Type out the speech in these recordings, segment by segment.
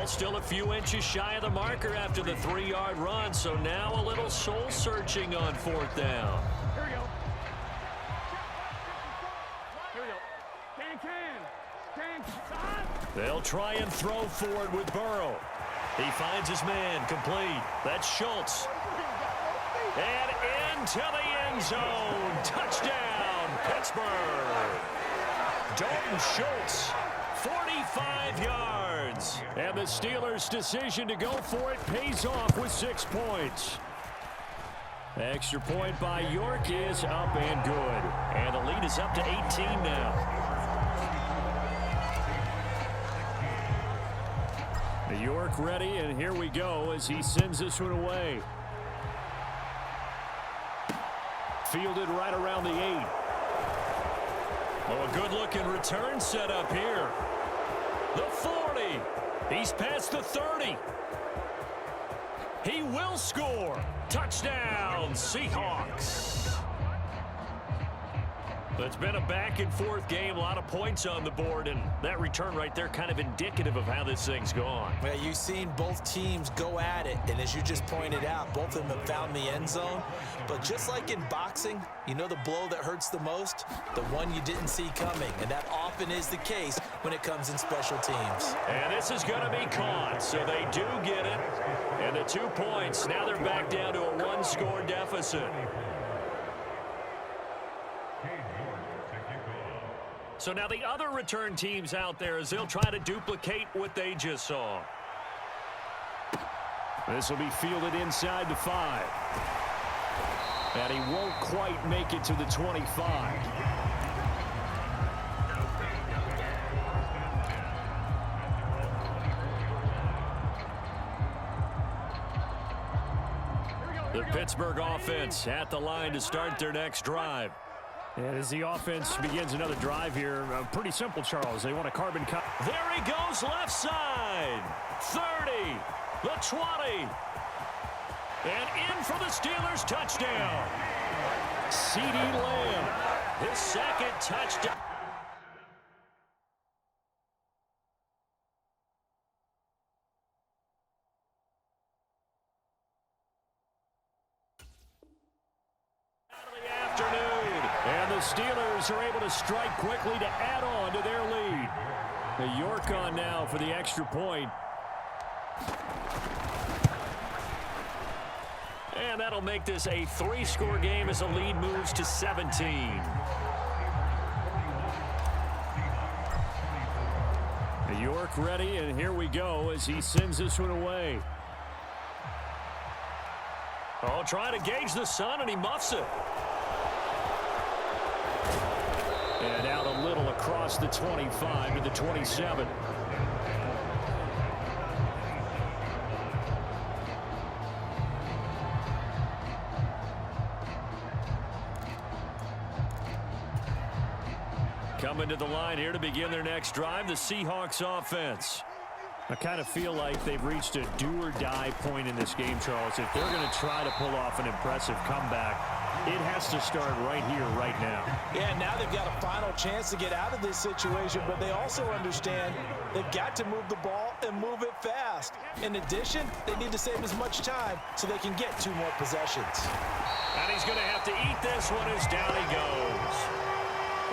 Well, still a few inches shy of the marker after the 3-yard run, so now a little soul-searching on 4th down. Here we go. Here we go. Can. They'll try and throw forward with Burrow. He finds his man, complete. That's Schultz. And into the end zone. Touchdown, Pittsburgh. Dalton Schultz, 45 yards. And the Steelers' decision to go for it pays off with 6 points. Extra point by York is up and good. And the lead is up to 18 now. York ready, and here we go as he sends this one away. Fielded right around the 8. Oh, a good-looking return set up here. The 40. He's past the 30. He will score. Touchdown, Seahawks. It's been a back-and-forth game, a lot of points on the board, and that return right there kind of indicative of how this thing's gone. Well, you've seen both teams go at it, and as you just pointed out, both of them have found the end zone. But just like in boxing, you know the blow that hurts the most? The one you didn't see coming, and that often is the case when it comes in special teams. And this is going to be caught, so they do get it. And the 2 points, now they're back down to a 1-score deficit. So now the other return teams out there as they'll try to duplicate what they just saw. This will be fielded inside the 5. And he won't quite make it to the 25. The Pittsburgh offense at the line to start their next drive. And as the offense begins another drive here, pretty simple, Charles. They want a carbon cut. There he goes, left side. 30, the 20. And in for the Steelers touchdown. CeeDee Lamb, his second touchdown. The Steelers are able to strike quickly to add on to their lead. The York on now for the extra point. And that'll make this a 3-score game as the lead moves to 17. The York ready, and here we go as he sends this one away. Oh, trying to gauge the sun, and he muffs it. And out a little across the 25 to the 27. Coming to the line here to begin their next drive, the Seahawks offense. I kind of feel like they've reached a do-or-die point in this game, Charles. If they're going to try to pull off an impressive comeback, it has to start right here, right now. Yeah, now they've got a final chance to get out of this situation, but they also understand they've got to move the ball and move it fast. In addition, they need to save as much time so they can get 2 more possessions. And he's going to have to eat this one as down he goes.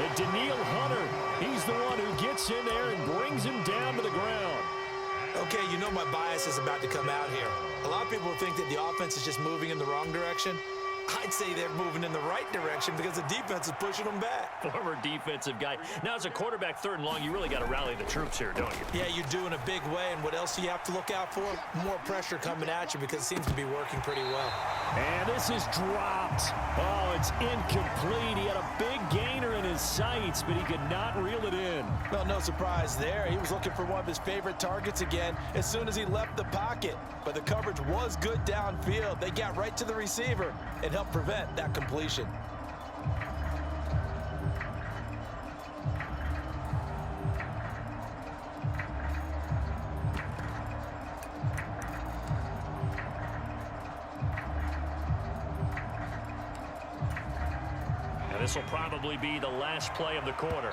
And Daniil Hunter, he's the one who gets in there and brings him down to the ground. Okay, you know my bias is about to come out here. A lot of people think that the offense is just moving in the wrong direction. I'd say they're moving in the right direction because the defense is pushing them back. Former defensive guy. Now, as a quarterback, 3rd and long, you really got to rally the troops here, don't you? Yeah, you do in a big way. And what else do you have to look out for? More pressure coming at you because it seems to be working pretty well. And this is dropped. Oh, it's incomplete. He had a big gainer in his sights, but he could not reel it in. Well, no surprise there. He was looking for one of his favorite targets again as soon as he left the pocket. But the coverage was good downfield. They got right to the receiver and helped prevent that completion. And this will probably be the last play of the quarter.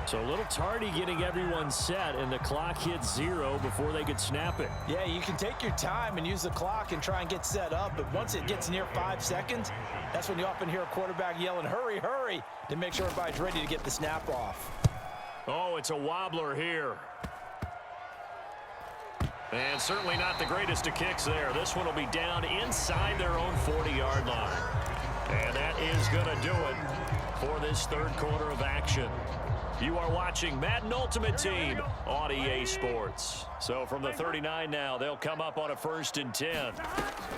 So So a little tardy getting everyone set, and the clock hits 0 before they could snap it. Yeah, you can take your time and use the clock and try and get set up, but once it gets near 5 seconds, that's when you often hear a quarterback yelling, hurry, hurry, to make sure everybody's ready to get the snap off. Oh, it's a wobbler here. And certainly not the greatest of kicks there. This one will be down inside their own 40-yard line. And that is going to do it for this third quarter of action. You are watching Madden Ultimate Team on EA Sports. So from the 39 now, they'll come up on a 1st and 10.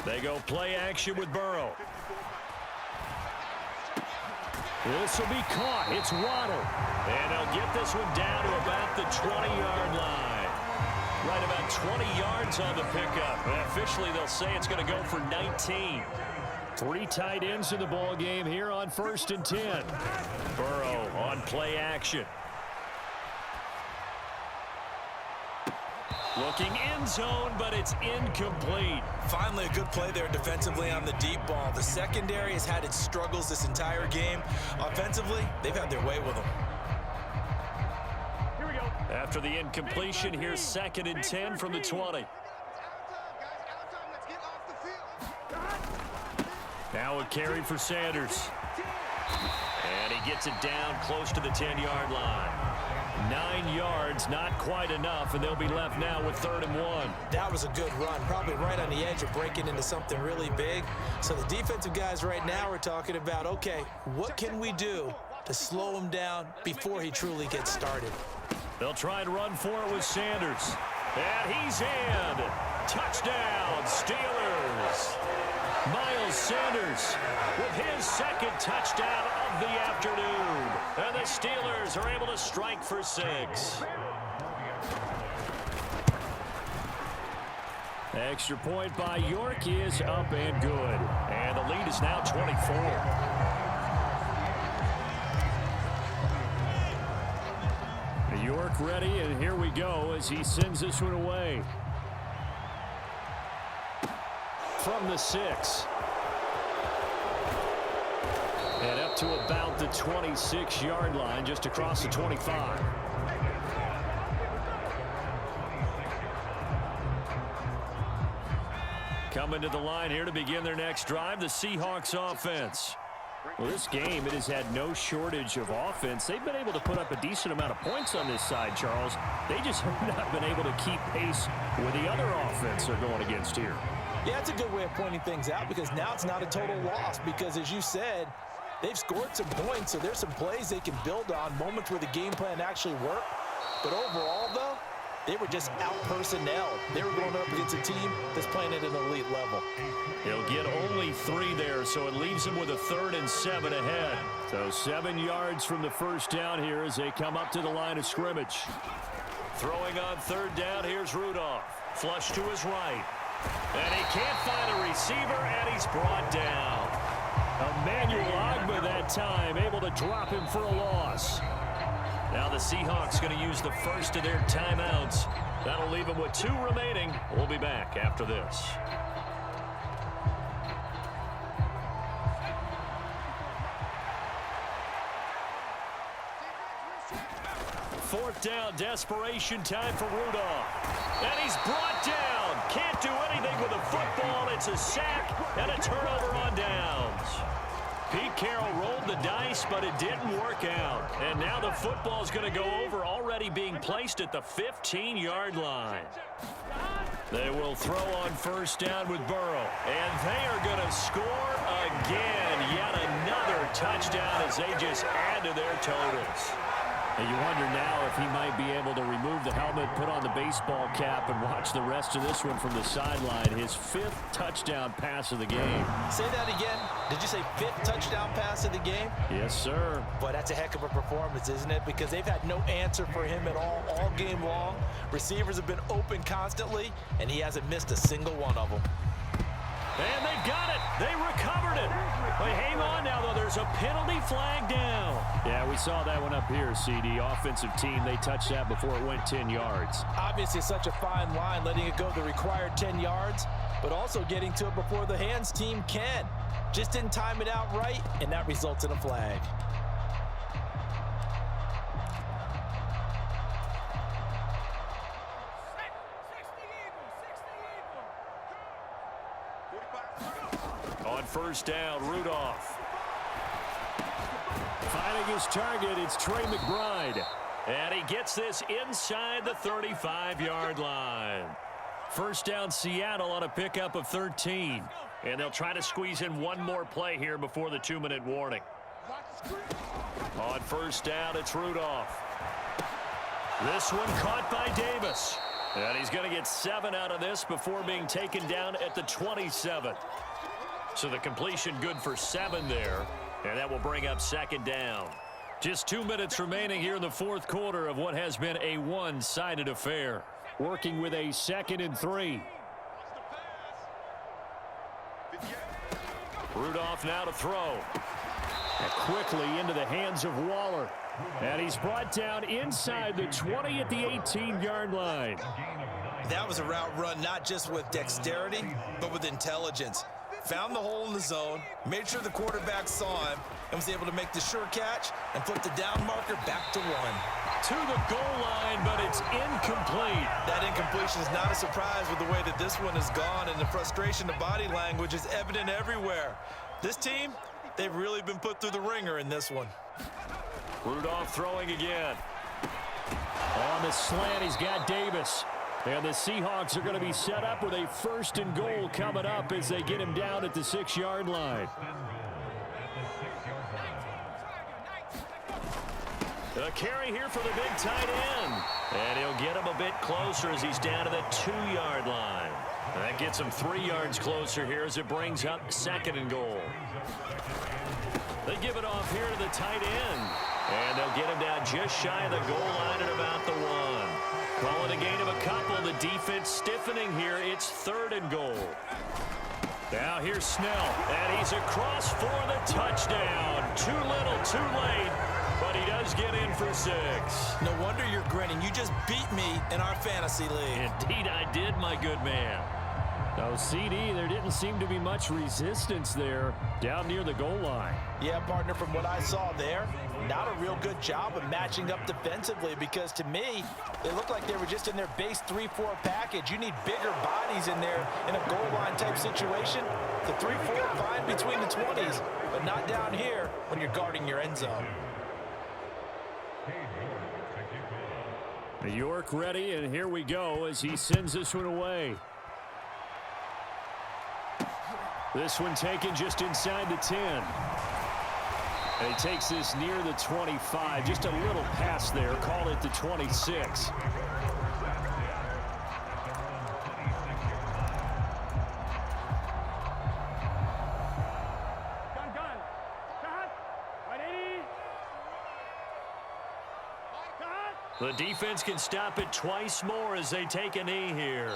They go play action with Burrow. This will be caught. It's Waddle. And they'll get this one down to about the 20-yard line. Right about 20 yards on the pickup. And officially, they'll say it's going to go for 19. 3 tight ends in the ball game here on 1st and 10. Burrow on play action. Looking end zone, but it's incomplete. Finally, a good play there defensively on the deep ball. The secondary has had its struggles this entire game. Offensively, they've had their way with them. Here we go. After the incompletion, here's 2nd and 10 from the 20. Now a carry for Sanders. And he gets it down close to the 10-yard line. 9 yards, not quite enough, and they'll be left now with 3rd and 1. That was a good run, probably right on the edge of breaking into something really big. So the defensive guys right now are talking about, okay, what can we do to slow him down before he truly gets started? They'll try and run for it with Sanders. And he's in. Touchdown, Steelers. Miles Sanders with his 2nd touchdown of the afternoon. And the Steelers are able to strike for 6. Extra point by York is up and good. And the lead is now 24. York ready, and here we go as he sends this one away. From the 6. And up to about the 26-yard line, just across the 25. Coming to the line here to begin their next drive, the Seahawks offense. Well, this game, it has had no shortage of offense. They've been able to put up a decent amount of points on this side, Charles. They just have not been able to keep pace with the other offense they're going against here. Yeah, it's a good way of pointing things out because now it's not a total loss because, as you said, they've scored some points, so there's some plays they can build on, moments where the game plan actually worked. But overall, though, they were just out-personnel. They were going up against a team that's playing at an elite level. He'll get only 3 there, so it leaves him with a 3rd and 7 ahead. So 7 yards from the first down here as they come up to the line of scrimmage. Throwing on 3rd down, here's Rudolph. Flush to his right. And he can't find a receiver, and he's brought down. Emmanuel Ogbah that time, able to drop him for a loss. Now the Seahawks going to use the first of their timeouts. That'll leave them with 2 remaining. We'll be back after this. 4th down, desperation time for Rudolph. And he's brought down. Can't do anything with the football. It's a sack and a turnover on downs. Pete Carroll rolled the dice, but it didn't work out. And now the football is going to go over, already being placed at the 15-yard line. They will throw on 1st down with Burrow. And they are going to score again. Yet another touchdown as they just add to their totals. And you wonder now if he might be able to remove the helmet, put on the baseball cap, and watch the rest of this one from the sideline. His 5th touchdown pass of the game. Say that again. Did you say 5th touchdown pass of the game? Yes, sir. Boy, that's a heck of a performance, isn't it? Because they've had no answer for him at all game long. Receivers have been open constantly, and he hasn't missed a single one of them. And they've got it. They recovered it. But hang on now, though. There's a penalty flag down. Yeah, we saw that one up here, CD. Offensive team, they touched that before it went 10 yards. Obviously, such a fine line, letting it go the required 10 yards, but also getting to it before the hands team can. Just didn't time it out right, and that results in a flag. On first down, Rudolph. Finding his target, it's Trey McBride. And he gets this inside the 35-yard line. First down, Seattle on a pickup of 13. And they'll try to squeeze in one more play here before the 2-minute warning. On first down, it's Rudolph. This one caught by Davis. And he's going to get 7 out of this before being taken down at the 27. So the completion good for 7 there. And that will bring up second down. Just 2 minutes remaining here in the fourth quarter of what has been a one-sided affair. Working with a 2nd and 3. Rudolph now to throw. And quickly into the hands of Waller. And he's brought down inside the 20 at the 18-yard line. That was a route run not just with dexterity, but with intelligence. Found the hole in the zone, made sure the quarterback saw him, and was able to make the sure catch and flip the down marker back to 1. To the goal line, but it's incomplete. That incompletion is not a surprise with the way that this one has gone, and the frustration of body language is evident everywhere. This team, they've really been put through the ringer in this one. Rudolph throwing again. On the slant, he's got Davis. And the Seahawks are going to be set up with a 1st and goal coming up as they get him down at the 6-yard line. A carry here for the big tight end. And he'll get him a bit closer as he's down to the 2-yard line. And that gets him 3 yards closer here as it brings up 2nd and goal. They give it off here to the tight end. And they'll get him down just shy of the goal line at about the 1. Call it a gain of a couple. The defense stiffening here. It's 3rd and goal. Now here's Snell. And he's across for the touchdown. Too little, too late. But he does get in for 6. No wonder you're grinning. You just beat me in our fantasy league. Indeed I did, my good man. Now, CD, there didn't seem to be much resistance there down near the goal line. Yeah, partner, from what I saw there, not a real good job of matching up defensively because, to me, they looked like they were just in their base 3-4 package. You need bigger bodies in there in a goal line type situation. The 3-4 fine between the 20s, but not down here when you're guarding your end zone. York ready, and here we go as he sends this one away. This one taken just inside the 10. And he takes this near the 25. Just a little pass there. Call it the 26. The defense can stop it twice more as they take a knee here.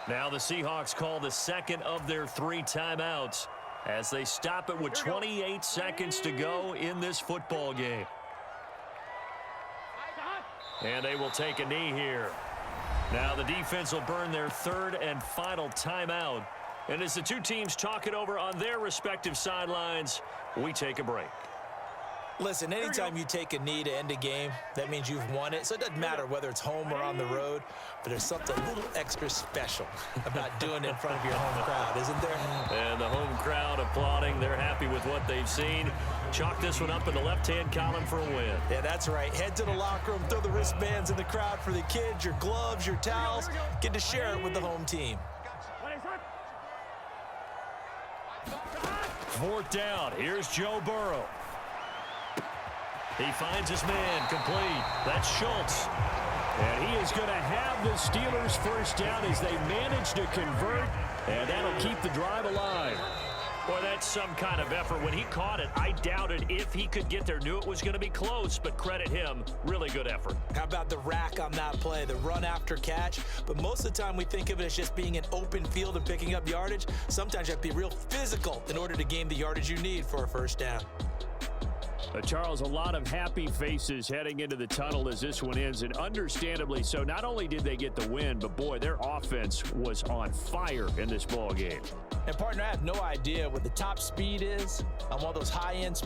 Now the Seahawks call the 2nd of their 3 timeouts as they stop it with 28 seconds to go in this football game. And they will take a knee here. Now the defense will burn their 3rd and final timeout. And as the two teams talk it over on their respective sidelines, we take a break. Listen, anytime you take a knee to end a game, that means you've won it. So it doesn't matter whether it's home or on the road, but there's something a little extra special about doing it in front of your home crowd, isn't there? And the home crowd applauding. They're happy with what they've seen. Chalk this one up in the left-hand column for a win. Yeah, that's right. Head to the locker room, throw the wristbands in the crowd for the kids, your gloves, your towels. Get to share it with the home team. 4th down. Here's Joe Burrow. He finds his man complete. That's Schultz. And he is going to have the Steelers first down as they manage to convert. And that'll keep the drive alive. Boy, that's some kind of effort. When he caught it, I doubted if he could get there. Knew it was going to be close, but credit him. Really good effort. How about the rack on that play, the run after catch? But most of the time we think of it as just being an open field and picking up yardage. Sometimes you have to be real physical in order to gain the yardage you need for a first down. Charles, a lot of happy faces heading into the tunnel as this one ends, and understandably so. Not only did they get the win, but boy, their offense was on fire in this ball game. And partner, I have no idea what the top speed is on one of those high-end